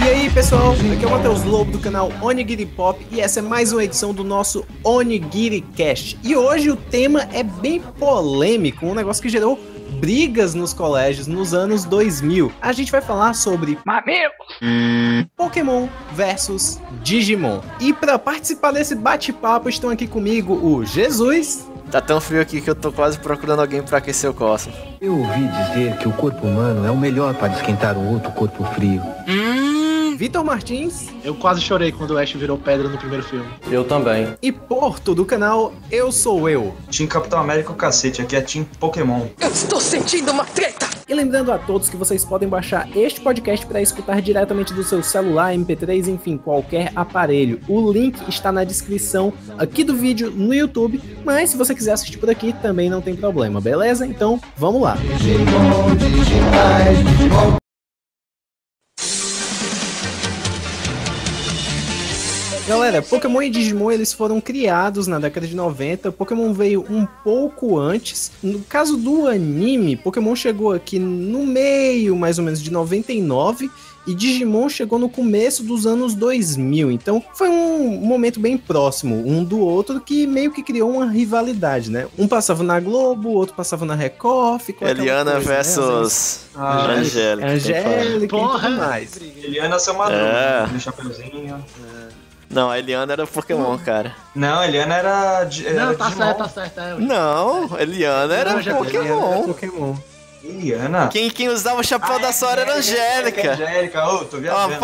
E aí pessoal, aqui é o Matheus Lobo do canal Onigiri Pop e essa é mais uma edição do nosso Onigiri Cast. E hoje o tema é bem polêmico, um negócio que gerou brigas nos colégios nos anos 2000. A gente vai falar sobre Pokémon versus Digimon. E para participar desse bate-papo estão aqui comigo o Jesus. Tá tão frio aqui que eu tô quase procurando alguém pra aquecer o cosmo. Eu ouvi dizer que o corpo humano é o melhor para esquentar um outro corpo frio. Vitor Martins. Eu quase chorei quando o Ash virou pedra no primeiro filme. Eu também. E Porto do canal Eu Sou Eu. Team Capitão América o cacete, aqui é Team Pokémon. Eu estou sentindo uma treta! E lembrando a todos que vocês podem baixar este podcast para escutar diretamente do seu celular, MP3, enfim, qualquer aparelho. O link está na descrição aqui do vídeo no YouTube, mas se você quiser assistir por aqui também não tem problema, beleza? Então, vamos lá. Digimon, digitais, Digimon. Galera, Pokémon e Digimon eles foram criados na década de 90, Pokémon veio um pouco antes. No caso do anime, Pokémon chegou aqui no meio, mais ou menos, de 99, e Digimon chegou no começo dos anos 2000, então foi um momento bem próximo um do outro que meio que criou uma rivalidade, né? Um passava na Globo, o outro passava na Record, ficou Eliana coisa, versus Angélica. Angélica e Porra, tudo mais. Eliana seu madruga, do chapeuzinho. Não, a Eliana era Pokémon, cara. Não, a Eliana era Não, tá Digimon. certo, tá certo. É, Não, Eliana era Pokémon. Pokémon. Eliana? Quem usava o chapéu da Sora era a Angélica. Angélica, ô, tô Ó, viajando.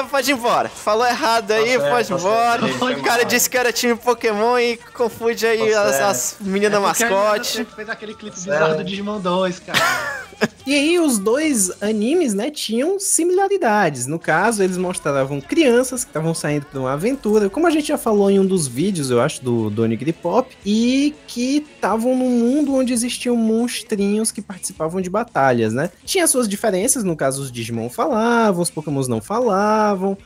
pode ir embora. Falou errado aí, Tá certo, pode ir tá embora. certo, foi O cara mal. disse que era time Pokémon e confunde aí Tá as meninas mascote. Você fez aquele clipe bizarro do Digimon 2, cara. E aí os dois animes, né, tinham similaridades. No caso, eles mostravam crianças que estavam saindo para uma aventura, como a gente já falou em um dos vídeos, eu acho, do Onigiri Pop, e que estavam num mundo onde existiam monstrinhos que participavam de batalhas, né? Tinha suas diferenças, no caso os Digimon falavam, os Pokémons não falavam.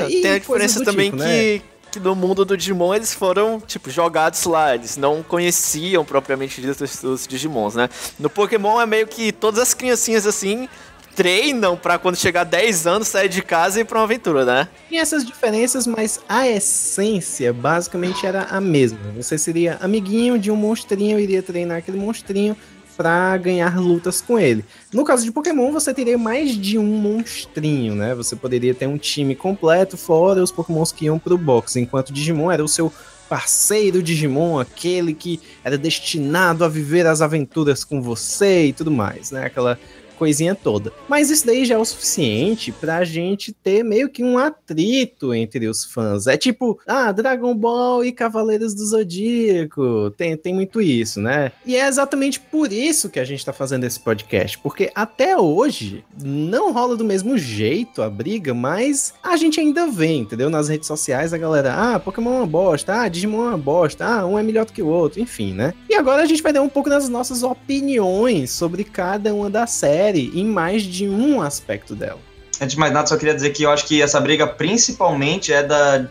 E tem a coisas diferença do também tipo, né? que no mundo do Digimon eles foram, tipo, jogados lá. Eles não conheciam propriamente dito os Digimons, né? No Pokémon é meio que todas as criancinhas, assim, treinam pra quando chegar 10 anos sair de casa e ir pra uma aventura, né? Tinha essas diferenças, mas a essência basicamente era a mesma. Você seria amiguinho de um monstrinho, iria treinar aquele monstrinho pra ganhar lutas com ele. No caso de Pokémon, você teria mais de um monstrinho, né? Você poderia ter um time completo, fora os Pokémons que iam pro box, enquanto Digimon era o seu parceiro Digimon, aquele que era destinado a viver as aventuras com você e tudo mais, né? Aquela coisinha toda. Mas isso daí já é o suficiente pra gente ter meio que um atrito entre os fãs. É tipo, Dragon Ball e Cavaleiros do Zodíaco. Tem muito isso, né? E é exatamente por isso que a gente tá fazendo esse podcast. Porque até hoje não rola do mesmo jeito a briga, mas a gente ainda vê, entendeu? Nas redes sociais a galera, Pokémon é uma bosta, Digimon é uma bosta, um é melhor do que o outro, enfim, né? E agora a gente vai dar um pouco das nossas opiniões sobre cada uma das séries em mais de um aspecto dela. Antes de mais nada, só queria dizer que eu acho que essa briga principalmente é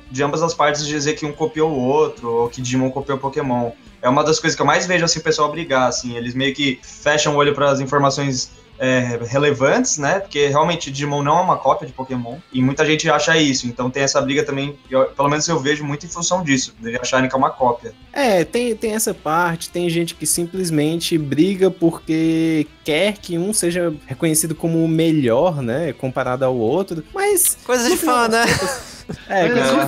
de ambas as partes, de dizer que um copiou o outro, ou que Digimon copiou o Pokémon. É uma das coisas que eu mais vejo assim, o pessoal brigar, assim, eles meio que fecham o olho para as informações relevantes, né, porque realmente Digimon não é uma cópia de Pokémon, e muita gente acha isso, então tem essa briga também, pelo menos eu vejo muito em função disso, de acharem que é uma cópia. Tem essa parte, tem gente que simplesmente briga porque quer que um seja reconhecido como o melhor, né, comparado ao outro, mas... Coisa de fã, né?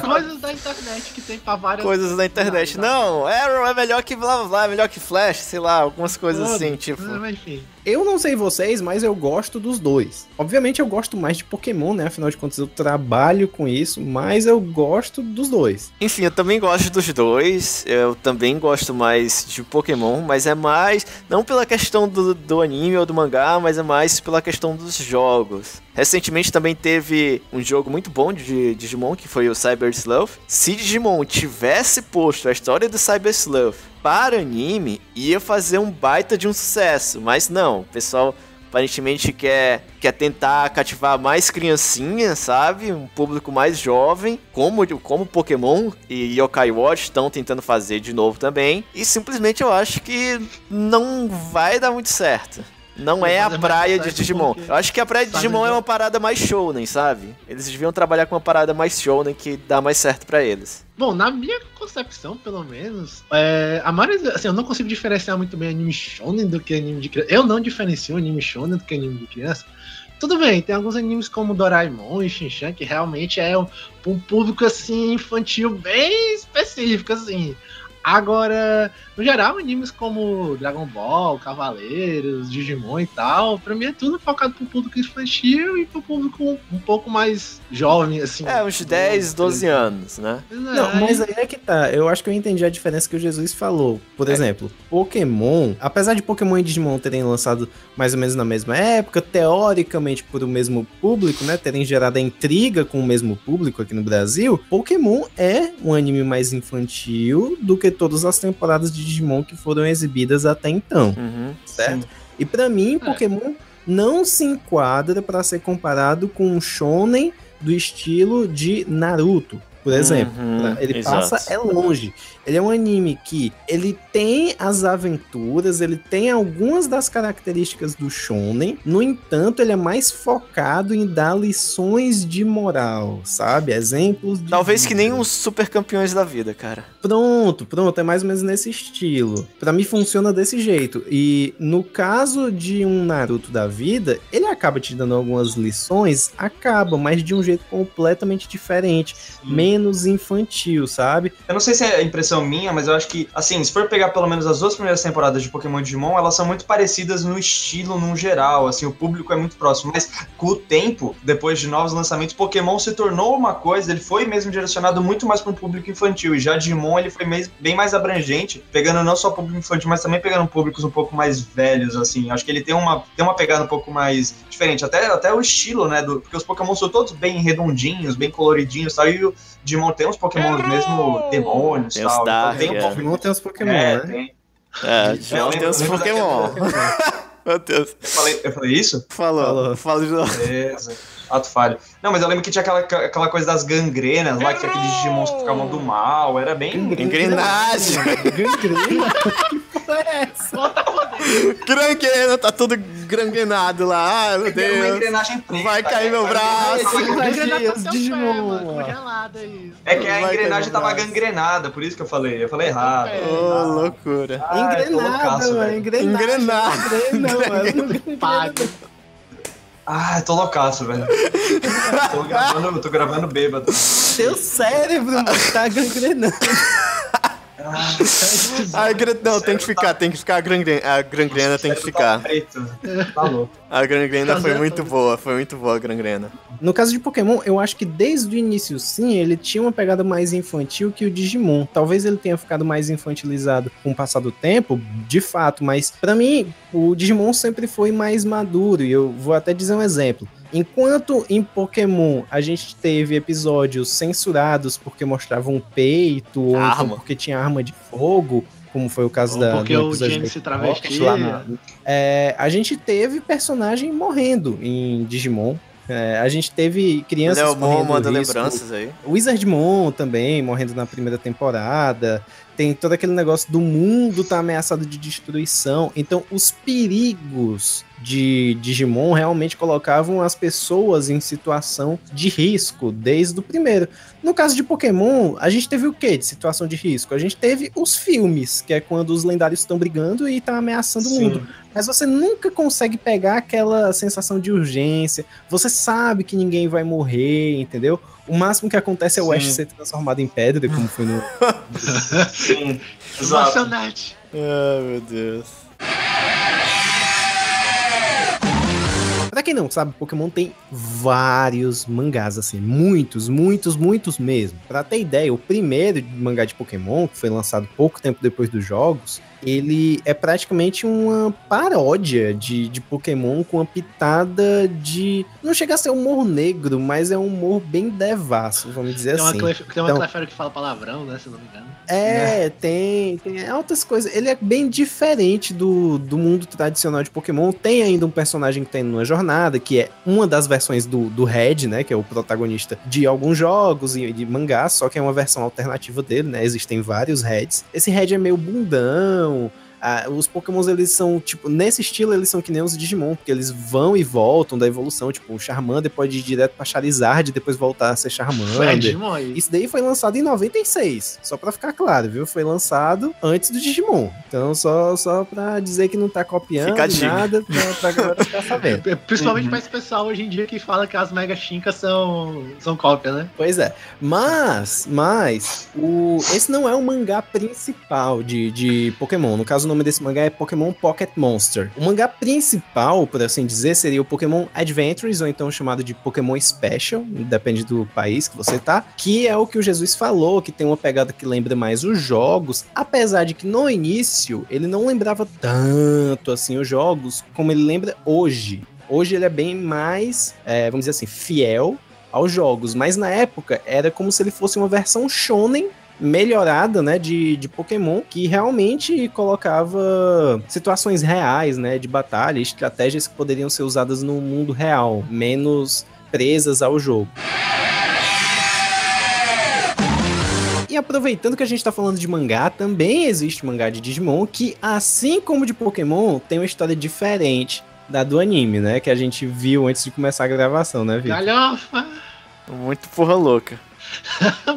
Coisas da internet que tem pra várias... Coisas da internet. Não, Arrow é melhor que blá blá blá, é melhor que Flash, sei lá, algumas coisas assim, tipo... Enfim. Eu não sei vocês, mas eu gosto dos dois. Obviamente eu gosto mais de Pokémon, né? Afinal de contas eu trabalho com isso, mas eu gosto dos dois. Enfim, eu também gosto dos dois. Eu também gosto mais de Pokémon, mas é mais... Não pela questão do anime ou do mangá, mas é mais pela questão dos jogos. Recentemente também teve um jogo muito bom de Digimon, que foi o Cyber Sleuth. Se Digimon tivesse posto a história do Cyber Sleuth para anime, ia fazer um baita de um sucesso. Mas não, o pessoal aparentemente quer tentar cativar mais criancinhas, sabe? Um público mais jovem, como Pokémon e Yokai Watch estão tentando fazer de novo também. E simplesmente eu acho que não vai dar muito certo. Não é a praia de Digimon. Eu acho que a praia de Digimon é uma parada mais shounen, sabe? Eles deviam trabalhar com uma parada mais shounen que dá mais certo pra eles. Bom, na minha concepção, pelo menos, a maioria, assim, eu não consigo diferenciar muito bem anime shonen do que anime de criança. Eu não diferencio anime shonen do que anime de criança. Tudo bem, tem alguns animes como Doraemon e Shin-Chan que realmente é um público, assim, infantil bem específico, assim. Agora, no geral, animes como Dragon Ball, Cavaleiros, Digimon e tal, pra mim é tudo focado pro público infantil e pro público um pouco mais jovem, assim. Uns 10, 12 anos, né? Não, mas aí é que tá. Eu acho que eu entendi a diferença que o Jesus falou. Por exemplo, Pokémon, apesar de Pokémon e Digimon terem lançado mais ou menos na mesma época, teoricamente por o mesmo público, né, terem gerado a intriga com o mesmo público aqui no Brasil, Pokémon é um anime mais infantil do que todas as temporadas de Digimon que foram exibidas até então, certo? Sim. E pra mim, Pokémon não se enquadra pra ser comparado com um shonen do estilo de Naruto, por exemplo. Ele passa longe. Ele é um anime que ele tem as aventuras, ele tem algumas das características do shonen, no entanto, ele é mais focado em dar lições de moral, sabe? Exemplos de talvez vida. Que nem uns super campeões da vida, cara. Pronto, é mais ou menos nesse estilo. Pra mim funciona desse jeito. E no caso de um Naruto da vida, ele acaba te dando algumas lições, mas de um jeito completamente diferente, menos infantil, sabe? Eu não sei se é a impressão minha, mas eu acho que, assim, se for pegar pelo menos as 2 primeiras temporadas de Pokémon e Digimon, elas são muito parecidas no estilo, no geral, assim, o público é muito próximo, mas com o tempo, depois de novos lançamentos, Pokémon se tornou uma coisa, ele foi mesmo direcionado muito mais para um público infantil, e já Digimon ele foi bem mais abrangente, pegando não só o público infantil, mas também pegando públicos um pouco mais velhos, assim, acho que ele tem uma pegada um pouco mais diferente, até o estilo, né, porque os Pokémon são todos bem redondinhos, bem coloridinhos, tal, e o Digimon tem uns Pokémon mesmo demônios, tem tal. Dark, Digimon tem os Pokémon, né? Digimon tem os Pokémon. Meu Deus. Eu falei isso? Fala de novo. Beleza. Ato falho. Não, mas eu lembro que tinha aquela coisa das gangrenas lá, que tinha aqueles Digimons que ficavam do mal, era bem... Engrenagem. Gangrena? Que porra é essa? Grangrena, tá tudo gangrenado lá. Ai, meu Deus. Uma engrenagem preta. Vai cair meu braço. É que a engrenagem tava gangrenada, por isso que eu falei. Eu falei errado. Ô, loucura. Engrenado. Ah, tô loucaço, velho. Tô gravando bêbado. Seu cérebro tá gangrenando. Não, tem que ficar a gangrena tem que ficar. Tá louco. A gangrena foi muito boa a gangrena. No caso de Pokémon, eu acho que desde o início, sim, ele tinha uma pegada mais infantil que o Digimon. Talvez ele tenha ficado mais infantilizado com o passar do tempo, de fato, mas pra mim, o Digimon sempre foi mais maduro, e eu vou até dizer um exemplo. Enquanto em Pokémon a gente teve episódios censurados porque mostravam peito, ou então porque tinha arma de fogo, como foi o caso porque o James se travestia. A gente teve personagem morrendo em Digimon. A gente teve crianças Leomon manda lembranças aí. Wizardmon também morrendo na primeira temporada. Tem todo aquele negócio do mundo tá ameaçado de destruição. Então os perigos de Digimon realmente colocavam as pessoas em situação de risco desde o primeiro. No caso de Pokémon, a gente teve o quê de situação de risco? A gente teve os filmes, que é quando os lendários estão brigando e tá ameaçando o mundo. Mas você nunca consegue pegar aquela sensação de urgência. Você sabe que ninguém vai morrer, entendeu? O máximo que acontece é o Ash ser transformado em pedra, como foi no... Sim, exato. Ai, meu Deus. Pra quem não sabe, Pokémon tem vários mangás, assim, muitos mesmo. Pra ter ideia, o primeiro mangá de Pokémon, que foi lançado pouco tempo depois dos jogos, ele é praticamente uma paródia de Pokémon com uma pitada de... Não chega a ser humor negro, mas é um humor bem devasso, vamos dizer assim. Tem uma Clefairy que fala palavrão, né, se não me engano. Tem altas coisas. Ele é bem diferente do mundo tradicional de Pokémon. Tem ainda um personagem que tem numa jornada, que é uma das versões do Red, né, que é o protagonista de alguns jogos e de mangás, só que é uma versão alternativa dele, né, existem vários Reds. Esse Red é meio bundão. Os Pokémons, eles são, tipo, nesse estilo, eles são que nem os Digimon, porque eles vão e voltam da evolução, tipo, o Charmander pode ir direto pra Charizard e depois voltar a ser Charmander. Isso daí foi lançado em 96, só pra ficar claro, viu? Foi lançado antes do Digimon. Então, só pra dizer que não tá copiando nada, pra galera ficar sabendo. Principalmente pra esse pessoal hoje em dia que fala que as Mega Shinkas são cópia, né? Pois é. Mas esse não é o mangá principal de Pokémon. No caso, o nome desse mangá é Pokémon Pocket Monster. O mangá principal, por assim dizer, seria o Pokémon Adventures, ou então chamado de Pokémon Special, depende do país que você tá, que é o que o Jesus falou, que tem uma pegada que lembra mais os jogos, apesar de que no início ele não lembrava tanto assim os jogos como ele lembra hoje. Hoje ele é bem mais, vamos dizer assim, fiel aos jogos, mas na época era como se ele fosse uma versão shonen melhorada, né, de Pokémon, que realmente colocava situações reais, né, de batalha, estratégias que poderiam ser usadas no mundo real, menos presas ao jogo. E aproveitando que a gente tá falando de mangá, também existe mangá de Digimon, que assim como de Pokémon, tem uma história diferente da do anime, né, que a gente viu antes de começar a gravação, né, Vitor? Galhofa! Muito porra louca.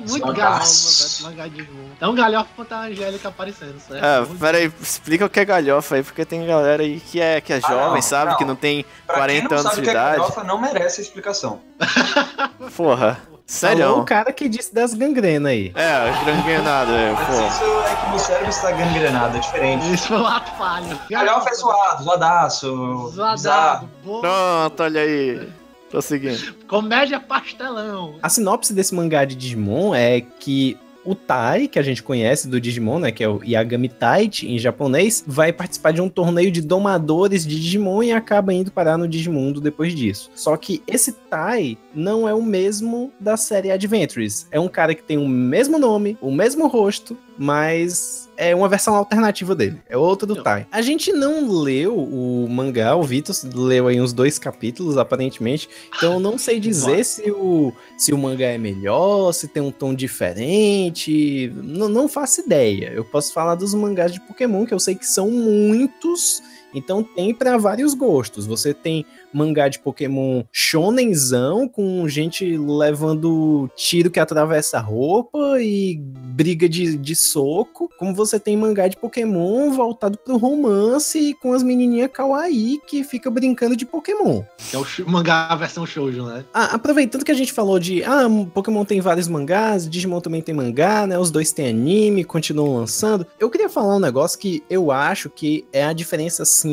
Muito galhofa, mangá de Digimon. Então galhofa quanto a Angélica aparecendo, certo? Peraí, explica o que é galhofa aí, porque tem galera aí que é jovem, sabe? Não. Que não tem Pra 40 anos de que idade. galhofa não merece explicação. Porra, sério? Falou o cara que disse das gangrenas aí. Gangrenado, pô. Isso é que meu cérebro está gangrenado, é diferente. Isso foi um ato falho. Galhofa é zoado, zoadaço. Zoadado, bom. Pronto, olha aí. Tô seguindo. Comédia pastelão. A sinopse desse mangá de Digimon é que o Tai, que a gente conhece do Digimon, né, que é o Yagami Taichi em japonês, vai participar de um torneio de domadores de Digimon e acaba indo parar no Digimundo depois disso. Só que esse Tai não é o mesmo da série Adventures. É um cara que tem o mesmo nome, o mesmo rosto, mas é uma versão alternativa dele. É outro do Tai. A gente não leu o mangá, o Vitor leu aí uns 2 capítulos, aparentemente. Então eu não sei dizer se o mangá é melhor, se tem um tom diferente. Não faço ideia. Eu posso falar dos mangás de Pokémon, que eu sei que são muitos. Então tem para vários gostos. Você tem mangá de Pokémon shonenzão, com gente levando tiro que atravessa a roupa e briga de soco. Como você tem mangá de Pokémon voltado pro romance com as menininhas kawaii que fica brincando de Pokémon. É o mangá a versão shoujo, né? Aproveitando que a gente falou de Pokémon tem vários mangás, Digimon também tem mangá, né? Os dois têm anime, continuam lançando. Eu queria falar um negócio que eu acho que é a diferença, assim,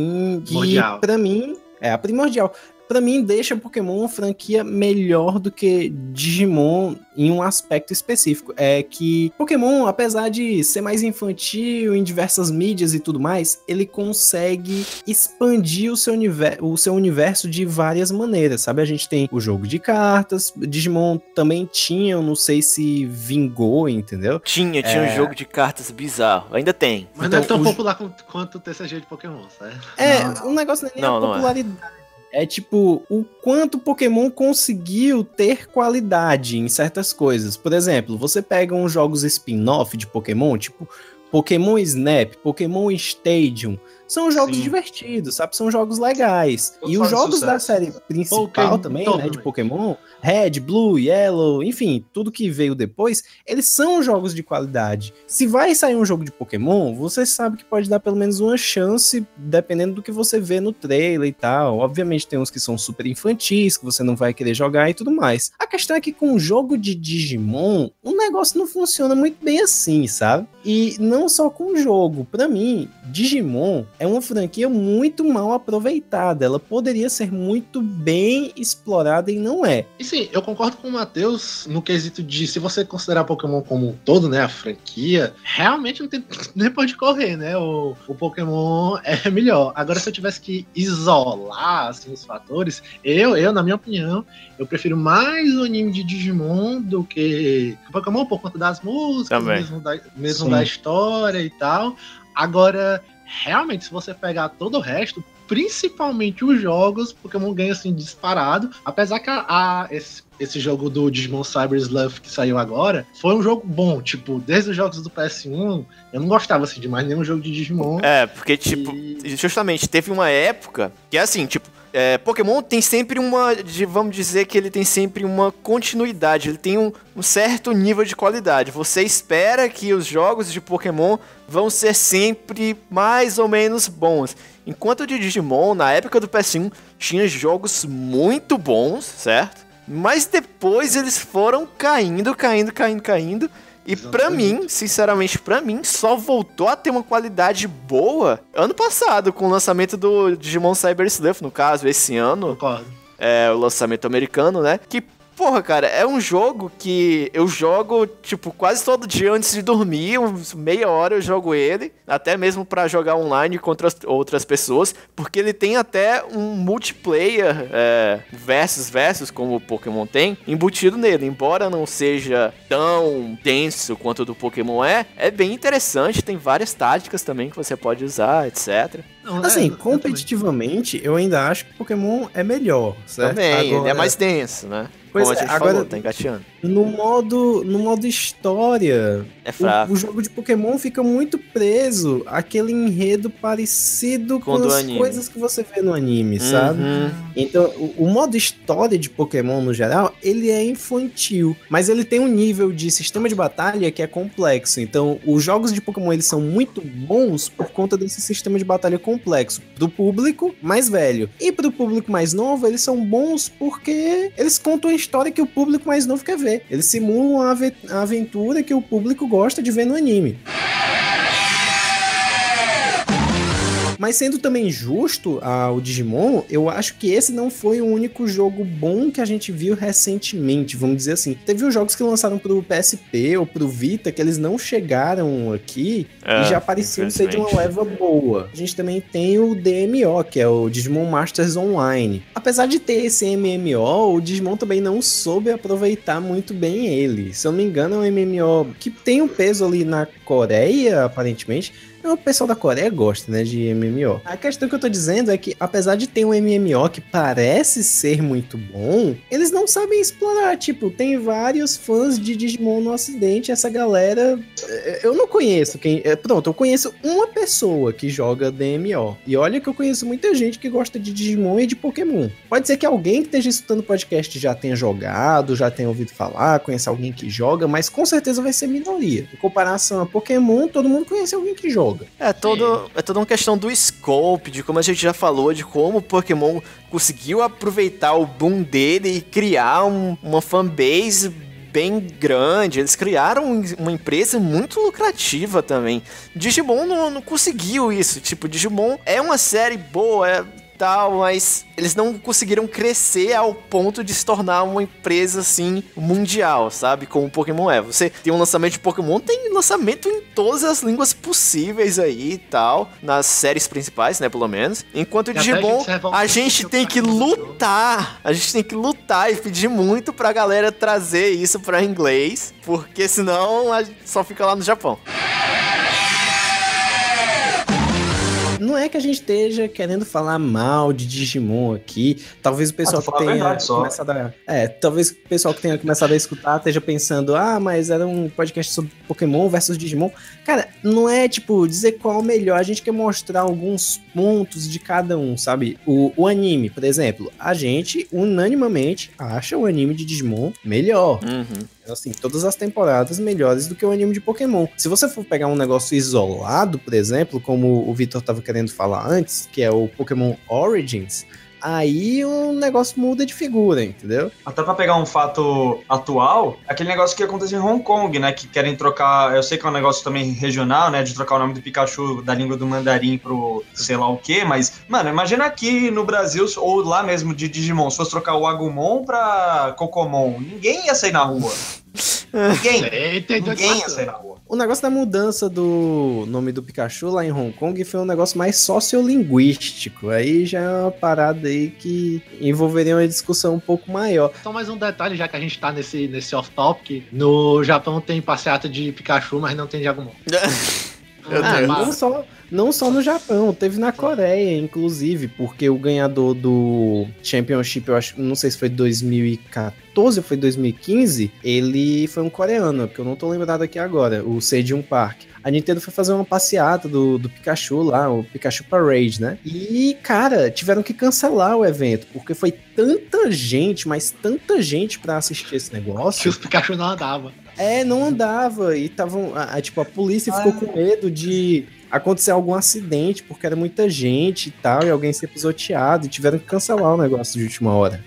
que primordial. Pra mim é a primordial. Pra mim, deixa Pokémon uma franquia melhor do que Digimon em um aspecto específico. É que Pokémon, apesar de ser mais infantil em diversas mídias e tudo mais, ele consegue expandir o seu universo de várias maneiras, sabe? A gente tem o jogo de cartas, Digimon também tinha, eu não sei se vingou, entendeu? Tinha um jogo de cartas bizarro. Ainda tem. Mas não é tão popular quanto o TCG de Pokémon, certo? O negócio não é nem a popularidade. É tipo, o quanto Pokémon conseguiu ter qualidade em certas coisas. Por exemplo, você pega uns jogos spin-off de Pokémon, tipo Pokémon Snap, Pokémon Stadium. São jogos divertidos, sabe? São jogos legais. E os jogos da série principal também, né, de Pokémon, Red, Blue, Yellow, enfim, tudo que veio depois, eles são jogos de qualidade. Se vai sair um jogo de Pokémon, você sabe que pode dar pelo menos uma chance, dependendo do que você vê no trailer e tal. Obviamente tem uns que são super infantis, que você não vai querer jogar e tudo mais. A questão é que com o jogo de Digimon, o negócio não funciona muito bem assim, sabe? E não só com o jogo. Pra mim, Digimon é uma franquia muito mal aproveitada. Ela poderia ser muito bem explorada e não é. E sim, eu concordo com o Matheus no quesito de, se você considerar Pokémon como um todo, né, a franquia, realmente não tem nem pra onde correr, né? O Pokémon é melhor. Agora, se eu tivesse que isolar, assim, os fatores, na minha opinião, eu prefiro mais o anime de Digimon do que o Pokémon, por conta das músicas, mesmo da história e tal. Agora, realmente, se você pegar todo o resto, principalmente os jogos, Pokémon ganha assim disparado. Apesar que esse jogo do Digimon Cyber Sleuth que saiu agora foi um jogo bom. Tipo, desde os jogos do PS1, eu não gostava assim de mais nenhum jogo de Digimon. Porque, tipo, justamente, teve uma época que é assim, tipo, Pokémon tem sempre vamos dizer que ele tem sempre uma continuidade, ele tem um certo nível de qualidade. Você espera que os jogos de Pokémon vão ser sempre mais ou menos bons. Enquanto o de Digimon, na época do PS1, tinha jogos muito bons, certo? Mas depois eles foram caindo. E pra mim, sinceramente, só voltou a ter uma qualidade boa ano passado, com o lançamento do Digimon Cyber Sleuth, no caso, esse ano. Concordo. O lançamento americano, né? Que, porra, cara, é um jogo que eu jogo, tipo, quase todo dia antes de dormir, uns meia hora eu jogo ele, até mesmo pra jogar online contra outras pessoas, porque ele tem até um multiplayer versus, como o Pokémon tem, embutido nele. Embora não seja tão denso quanto o do Pokémon é bem interessante, tem várias táticas também que você pode usar, etc. Assim, competitivamente, eu ainda acho que Pokémon é melhor, certo? Também, agora, ele é mais denso, né? Pois como a gente falou, tá engateando. No modo história, é fraco. O jogo de Pokémon fica muito preso àquele enredo parecido com as coisas que você vê no anime, sabe? Então, o modo história de Pokémon, no geral, ele é infantil, mas ele tem um nível de sistema de batalha que é complexo. Então, os jogos de Pokémon, eles são muito bons por conta desse sistema de batalha complexo pro público mais velho. E pro público mais novo, eles são bons porque eles contam a história que o público mais novo quer ver. Eles simulam a aventura que o público gosta de ver no anime. Mas sendo também justo ao Digimon, eu acho que esse não foi o único jogo bom que a gente viu recentemente, vamos dizer assim. Teve os jogos que lançaram pro PSP ou pro Vita, que eles não chegaram aqui e já pareciam ser de uma leva boa. A gente também tem o DMO, que é o Digimon Masters Online. Apesar de ter esse MMO, o Digimon também não soube aproveitar muito bem ele. Se eu não me engano, é um MMO que tem um peso ali na Coreia, aparentemente. O pessoal da Coreia gosta, né, de MMO. A questão que eu tô dizendo é que, apesar de ter um MMO que parece ser muito bom, eles não sabem explorar. Tipo, tem vários fãs de Digimon no ocidente, essa galera... Eu não conheço quem... Pronto, eu conheço uma pessoa que joga DMO. E olha que eu conheço muita gente que gosta de Digimon e de Pokémon. Pode ser que alguém que esteja escutando o podcast já tenha jogado, já tenha ouvido falar, conhece alguém que joga, mas com certeza vai ser minoria. Em comparação a Pokémon, todo mundo conhece alguém que joga. É toda uma questão do scope, de como a gente já falou, de como o Pokémon conseguiu aproveitar o boom dele e criar uma fanbase bem grande. Eles criaram uma empresa muito lucrativa também. Digimon não conseguiu isso. Tipo, Digimon é uma série boa, tal, mas eles não conseguiram crescer ao ponto de se tornar uma empresa assim mundial, sabe? Como o Pokémon é. Você tem um lançamento de Pokémon, tem lançamento em todas as línguas possíveis aí e tal, nas séries principais, né, pelo menos. Enquanto o Digimon, a gente tem que lutar. A gente tem que lutar e pedir muito pra galera trazer isso pra inglês, porque senão a gente só fica lá no Japão. Não é que a gente esteja querendo falar mal de Digimon aqui. Talvez o pessoal que tenha começado talvez o pessoal que tenha começado a escutar esteja pensando, mas era um podcast sobre Pokémon versus Digimon. Cara, não é, tipo, dizer qual é o melhor. A gente quer mostrar alguns pontos de cada um, sabe? O anime, por exemplo, a gente unanimamente acha o anime de Digimon melhor. Assim, todas as temporadas melhores do que o anime de Pokémon. Se você for pegar um negócio isolado, por exemplo, como o Vitor tava querendo falar antes, que é o Pokémon Origins, aí o negócio muda de figura, entendeu? Até pra pegar um fato atual, aquele negócio que acontece em Hong Kong, né, que querem trocar, eu sei que é um negócio também regional, né, de trocar o nome do Pikachu da língua do mandarim pro sei lá o quê, mas, mano, imagina aqui no Brasil, ou lá mesmo de Digimon, se fosse trocar o Agumon pra Cocomon, ninguém ia sair na rua. Ninguém ia sair na rua. O negócio da mudança do nome do Pikachu lá em Hong Kong foi um negócio mais sociolinguístico. Aí já é uma parada aí que envolveria uma discussão um pouco maior. Só mais um detalhe, já que a gente tá nesse off-topic. No Japão tem passeata de Pikachu, mas não tem de Agumon. Não só no Japão, teve na Coreia, inclusive, porque o ganhador do Championship, eu acho, não sei se foi 2014 ou foi 2015, ele foi um coreano, porque eu não tô lembrado aqui agora, o Sejong Park. A Nintendo foi fazer uma passeata do Pikachu lá, o Pikachu Parade, né? E, cara, tiveram que cancelar o evento, porque foi tanta gente, mas tanta gente pra assistir esse negócio. Que os Pikachu não andavam. Não andava, e a polícia ficou com medo de acontecer algum acidente, porque era muita gente e tal, e alguém ser pisoteado, e tiveram que cancelar o negócio de última hora.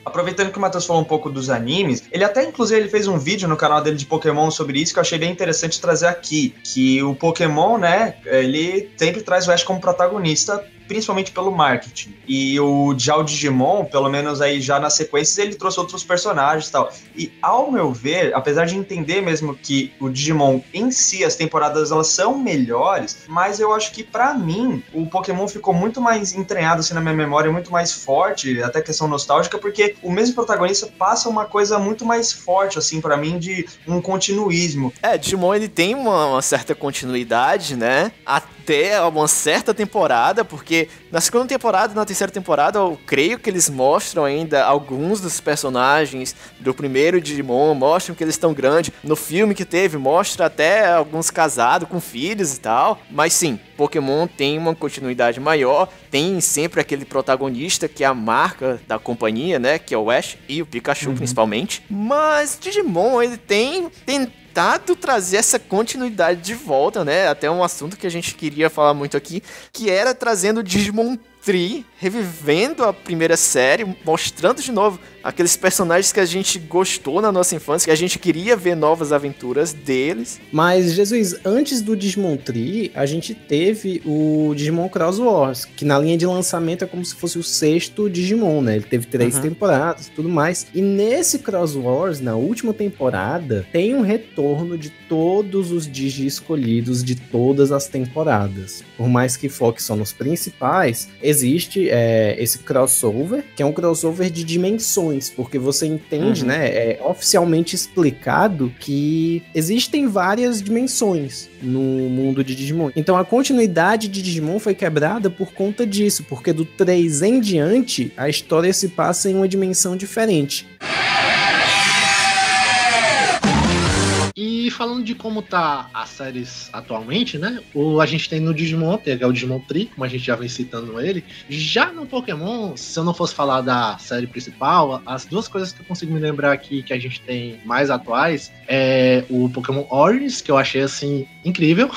Aproveitando que o Matheus falou um pouco dos animes, ele até, inclusive, ele fez um vídeo no canal dele de Pokémon sobre isso que eu achei bem interessante trazer aqui, que o Pokémon, né, ele sempre traz o Ash como protagonista, principalmente pelo marketing. E já o Digimon, pelo menos aí já nas sequências, ele trouxe outros personagens e tal. E, ao meu ver, apesar de entender mesmo que o Digimon em si, as temporadas, elas são melhores, mas eu acho que, pra mim, o Pokémon ficou muito mais entranhado assim na minha memória, muito mais forte, até questão nostálgica, porque o mesmo protagonista passa uma coisa muito mais forte, assim, pra mim, de um continuismo. Digimon, ele tem uma certa continuidade, né? Até uma certa temporada, porque na segunda temporada e na terceira temporada eu creio que eles mostram ainda alguns dos personagens do primeiro Digimon, mostram que eles estão grandes. No filme que teve, mostra até alguns casados com filhos e tal. Mas sim, Pokémon tem uma continuidade maior, tem sempre aquele protagonista que é a marca da companhia, né? Que é o Ash e o Pikachu principalmente. Mas Digimon, ele tem tentado trazer essa continuidade de volta, né? Até um assunto que a gente queria falar muito aqui, que era trazendo o Digimon Tree, revivendo a primeira série, mostrando de novo aqueles personagens que a gente gostou na nossa infância, que a gente queria ver novas aventuras deles. Mas, Jesus, antes do Digimon Tree, a gente teve o Digimon Cross Wars, que na linha de lançamento é como se fosse o 6º Digimon, né? Ele teve 3 temporadas e tudo mais. E nesse Cross Wars, na última temporada, tem um retorno de todos os Digi escolhidos de todas as temporadas. Por mais que foque só nos principais, existe esse crossover, que é um crossover de dimensões, porque você entende, né, é oficialmente explicado que existem várias dimensões no mundo de Digimon. Então a continuidade de Digimon foi quebrada por conta disso, porque do 3 em diante, a história se passa em uma dimensão diferente. E falando de como tá as séries atualmente, né? A gente tem no Digimon, que é o Digimon Tree, como a gente já vem citando ele. Já no Pokémon, se eu não fosse falar da série principal, as duas coisas que eu consigo me lembrar aqui que a gente tem mais atuais é o Pokémon Origins, que eu achei assim incrível,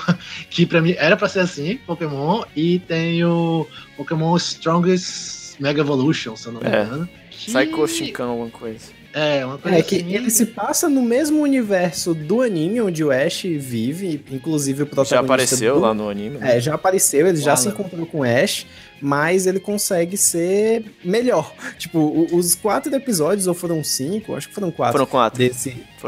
que pra mim era pra ser assim, Pokémon, e tem o Pokémon Strongest Mega Evolution, se eu não me engano. Psycho Shinkan, alguma coisa. Uma coisa que ele se passa no mesmo universo do anime, onde o Ash vive, inclusive o protagonista... Já apareceu lá no anime? Né? Já apareceu, ele já se encontrou com o Ash, mas ele consegue ser melhor. Tipo, os 4 episódios, ou foram 5, acho que foram 4. Foram 4.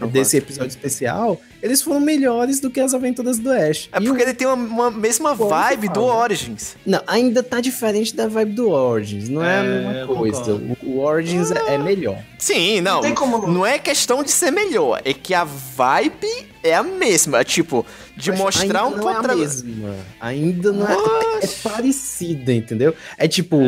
Desse episódio especial, eles foram melhores do que as aventuras do Ash. Porque ele tem uma mesma vibe do Origins. Não, ainda tá diferente da vibe do Origins, não é a mesma coisa. O Origins é melhor. Sim, não é questão de ser melhor, é que a vibe é a mesma, tipo, de mostrar um pouco... Ainda não é parecida, entendeu? É tipo,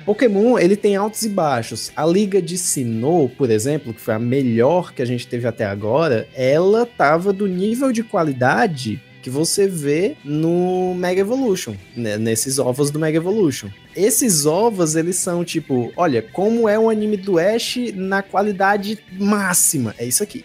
Pokémon, ele tem altos e baixos. A Liga de Sinnoh, por exemplo, que foi a melhor que a gente teve até agora, ela tava do nível de qualidade que você vê no Mega Evolution, né, nesses ovos do Mega Evolution. Esses ovos, eles são tipo, olha, como é um anime do Ash na qualidade máxima. É isso aqui.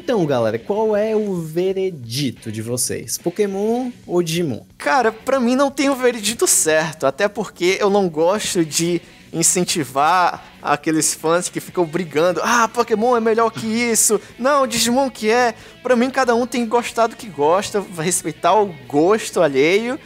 Então, galera, qual é o veredito de vocês? Pokémon ou Digimon? Cara, pra mim não tem o veredito certo, até porque eu não gosto de incentivar aqueles fãs que ficam brigando. Ah, Pokémon é melhor que isso. Não, Digimon que é. Pra mim, cada um tem que gostar do que gosta, vai respeitar o gosto alheio.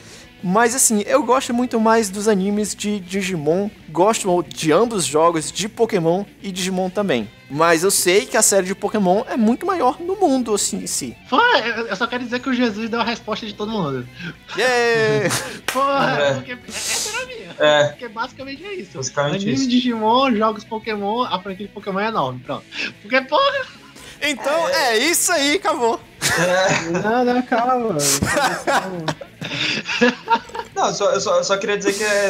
Mas assim, eu gosto muito mais dos animes de Digimon, gosto de ambos os jogos, de Pokémon e Digimon também. Mas eu sei que a série de Pokémon é muito maior no mundo, assim, em si. Pô, eu só quero dizer que o Jesus deu a resposta de todo mundo. Yeah! Porra, porque essa era a minha. Porque basicamente é isso. Basicamente Anime isso. Digimon, jogos Pokémon, a franquia de Pokémon é enorme, pronto. Porque, porra... Então é isso aí, acabou. Não, calma. Não, eu só queria dizer que é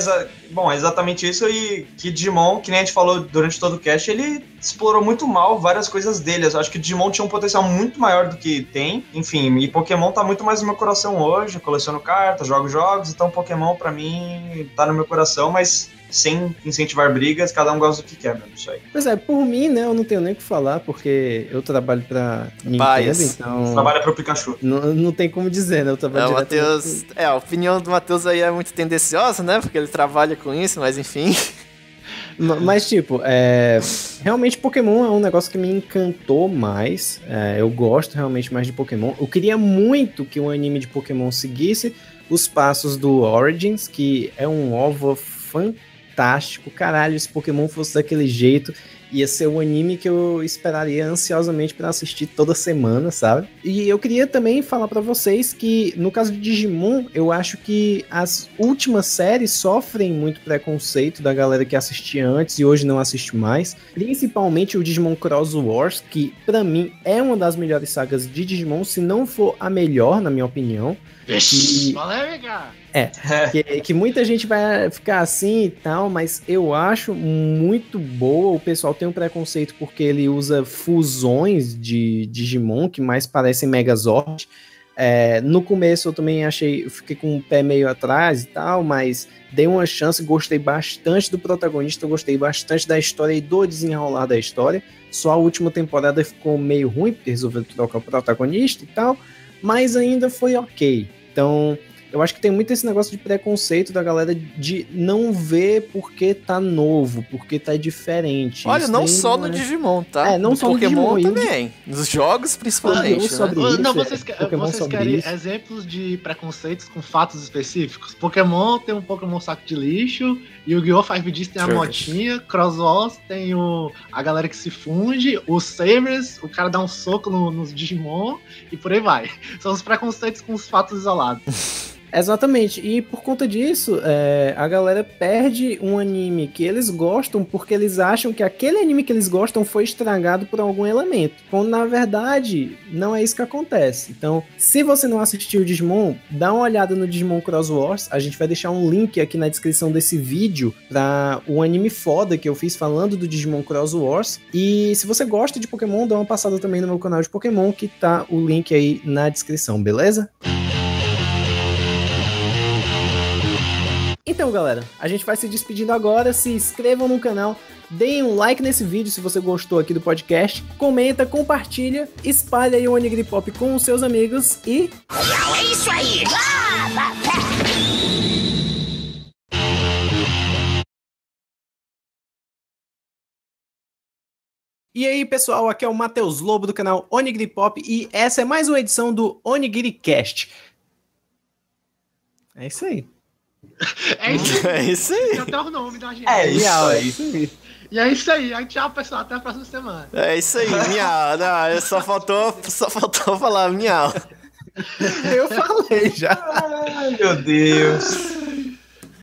exatamente isso, e que Digimon, que nem a gente falou durante todo o cast, ele explorou muito mal várias coisas dele. Eu acho que Digimon tinha um potencial muito maior do que tem. Enfim, e Pokémon tá muito mais no meu coração hoje. Eu coleciono cartas, jogo jogos, então Pokémon pra mim tá no meu coração, mas sem incentivar brigas, cada um gosta do que quer, mesmo, isso aí. Pois é, por mim, né, eu não tenho nem o que falar, porque eu trabalho pra Nintendo, então... Trabalha pro Pikachu. Não tem como dizer, né, eu trabalho Matheus... a opinião do Matheus aí é muito tendenciosa, né, porque ele trabalha com isso, mas enfim... Mas, tipo, realmente Pokémon é um negócio que me encantou mais. Eu gosto realmente mais de Pokémon. Eu queria muito que o anime de Pokémon seguisse os passos do Origins, que é um OVA fantástico. Caralho, se Pokémon fosse daquele jeito, ia ser o anime que eu esperaria ansiosamente pra assistir toda semana, sabe? E eu queria também falar pra vocês que, no caso de Digimon, eu acho que as últimas séries sofrem muito preconceito da galera que assistia antes e hoje não assiste mais. Principalmente o Digimon Cross Wars, que pra mim é uma das melhores sagas de Digimon, se não for a melhor, na minha opinião. Polêmica! Que muita gente vai ficar assim e tal, mas eu acho muito boa. O pessoal tem um preconceito porque ele usa fusões de Digimon que mais parecem Megazord. No começo eu também fiquei com o pé meio atrás e tal, mas dei uma chance, gostei bastante do protagonista, gostei bastante da história e do desenrolar da história. Só a última temporada ficou meio ruim, porque resolveram trocar o protagonista e tal, mas ainda foi ok. Então, eu acho que tem muito esse negócio de preconceito da galera de não ver porque tá novo, porque tá diferente. Olha, isso não só no Digimon, tá? Não só no Pokémon Digimon, também. Nos jogos, principalmente. Vocês querem exemplos de preconceitos com fatos específicos? Pokémon tem um Pokémon saco de lixo, Yu-Gi-Oh! 5Ds tem a motinha, Cross Wars tem a galera que se funde, os Sabers, o cara dá um soco nos Digimon e por aí vai. São os preconceitos com os fatos isolados. Exatamente, e por conta disso, a galera perde um anime que eles gostam porque eles acham que aquele anime que eles gostam foi estragado por algum elemento, quando na verdade não é isso que acontece. Então, se você não assistiu o Digimon, dá uma olhada no Digimon Cross Wars, a gente vai deixar um link aqui na descrição desse vídeo para o anime foda que eu fiz falando do Digimon Cross Wars, e se você gosta de Pokémon, dá uma passada também no meu canal de Pokémon, que tá o link aí na descrição, beleza? Então, galera, a gente vai se despedindo agora. Se inscrevam no canal, deem um like nesse vídeo se você gostou aqui do podcast, comenta, compartilha, espalha aí o Onigiri Pop com os seus amigos e... É isso aí! E aí, pessoal, aqui é o Matheus Lobo do canal Onigiri Pop e essa é mais uma edição do Onigiri Cast. É isso aí. É isso aí. Até o nome da gente. É isso aí. E é isso aí. Tchau, pessoal. Até a próxima semana. É isso aí, miau. Não, só faltou falar miau. Eu falei já. Ai, meu Deus.